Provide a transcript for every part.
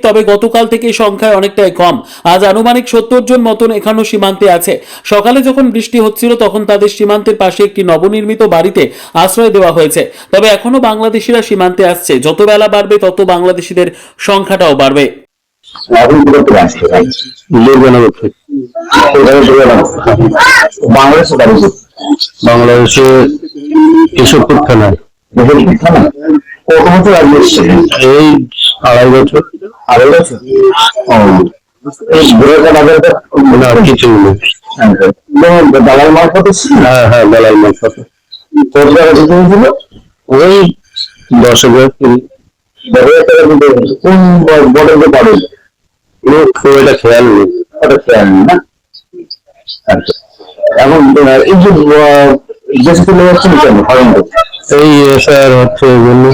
তবে গতকাল থেকে সংখ্যায় অনেকটাই কম। আজ আনুমানিক 70 জন মতন এখনো সীমান্তে আছে। সকালে যখন বৃষ্টি হচ্ছিল তখন তাদের সীমান্তের পাশে একটি নবনির্মিত বাড়িতে আশ্রয় দেওয়া হয়েছে। তবে এখনো বাংলাদেশিরা সীমান্তে আসছে। যত বেলা বাড়বে তত বাংলাদেশিদের সংখ্যাটাও বাড়বে। বাংলাদেশে কেশবপুর থানায়। কত বছর আগে এসেছেন? এই 2.5 বছর। 2.5 বছর? এই ঘুরে বাজারটা না, কিছু নেই। দালাল মারফত ছিল? হ্যাঁ, বেলাল মারফত। কত টাকা দিতে হয়েছিল? ওই 10,000। 10,000 টাকা দিতে হয়েছিল। কোন বর্ডারে পাবেন? খুব একটা খেয়াল নেই। ওটা খেয়াল নেই না? আচ্ছা, এখন এই যে দেশে চলে যাচ্ছেন কেন? কারণ এই এসআর হচ্ছে এই জন্য।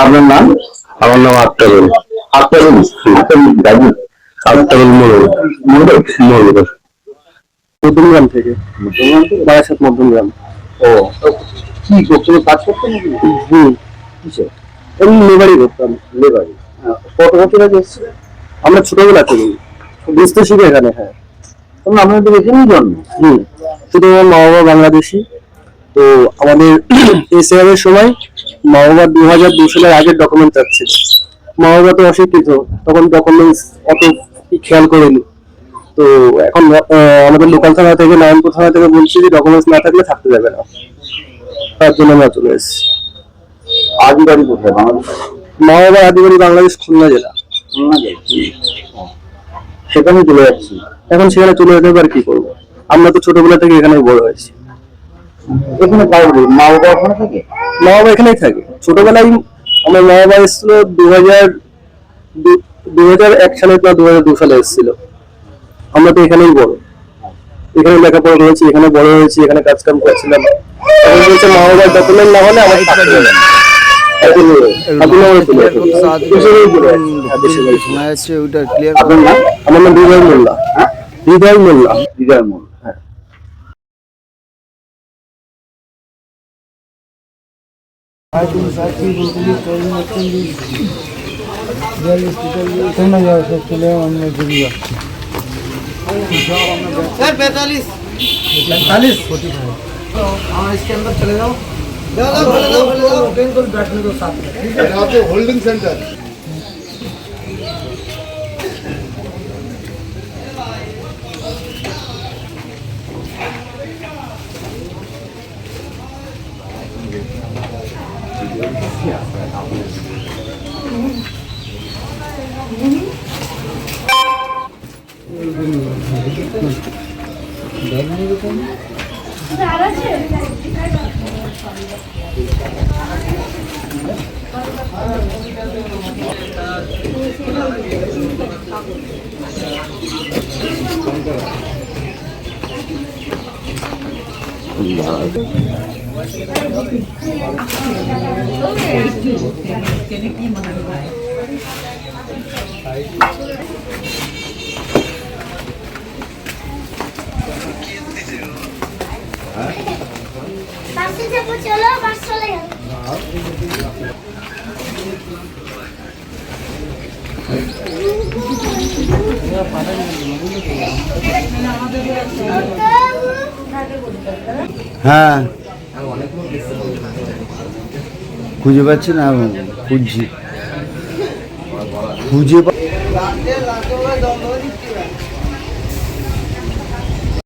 আপনার নাম? আমার নাম আক্তারুল। আক্তারুল? আক্তারুল মন্ডল। মধ্যমগ্রাম থেকে, বারাসাত মধ্যমগ্রাম। ও, কি কোনো কাজ করতেন নাকি? কিসে? আমি লেবারই করতাম। লেবারি? কত বছর আগে এসছে? আমরা ছোটবেলা থেকে বুঝতে শিখে এখানে। হ্যাঁ, তখন আপনাদের এখানেই জন্ম? শুধু আমার মা বাবা বাংলাদেশি। তো আমাদের এসআর এর সময় মা বাবা 2002 সালের আগের ডকুমেন্ট চাচ্ছিল। মা বাবা তো অশিক্ষিত, তখন ডকুমেন্টস অত খেয়াল করেনি। তো এখন আমাদের লোকাল থানা থেকে, নারায়ণপুর থানা থেকে বলছি যে ডকুমেন্টস না থাকলে থাকতে যাবে না। তার জন্য আমরা চলে এসেছি। আদি বাড়ি কোথায়? বাংলাদেশ? মা বাবা আদি বাড়ি বাংলাদেশ, খুলনা জেলা। খুলনা যায়? সেখানে চলে যাচ্ছি। এখন সেখানে চলে যেতে পারে, কি করবো? আমরা তো ছোটবেলা থেকে এখানে বড় হয়েছি। এখানে পারবে? মা বাবা ওখানে থাকে? মা বাবা এখানেই থাকে। ছোটবেলায় আমার মা বাবা এসেছিল 2001 সালে না 2002 সালে এসেছিল। আমরা তো এখানেই বড়, এখানে লেখাপড়া করেছি, এখানে বড় হয়েছি, এখানে কাজ কাম করছিলাম। এখন বলছে মা বাবার ডকুমেন্ট না হলে আমাকে থাকতে দেবে না। আমার নাম হৃদয় মোল্লা। হৃদয় মোল্লা। হৃদয় মোল্লা। হ্যাঁ। इसके अंदर चले जाओ, ट्रेन को बैठने दो साथ में। Holding centre. चलो बस चले হ্যাঁ, খুঁজে পাচ্ছি না, খুঁজছি।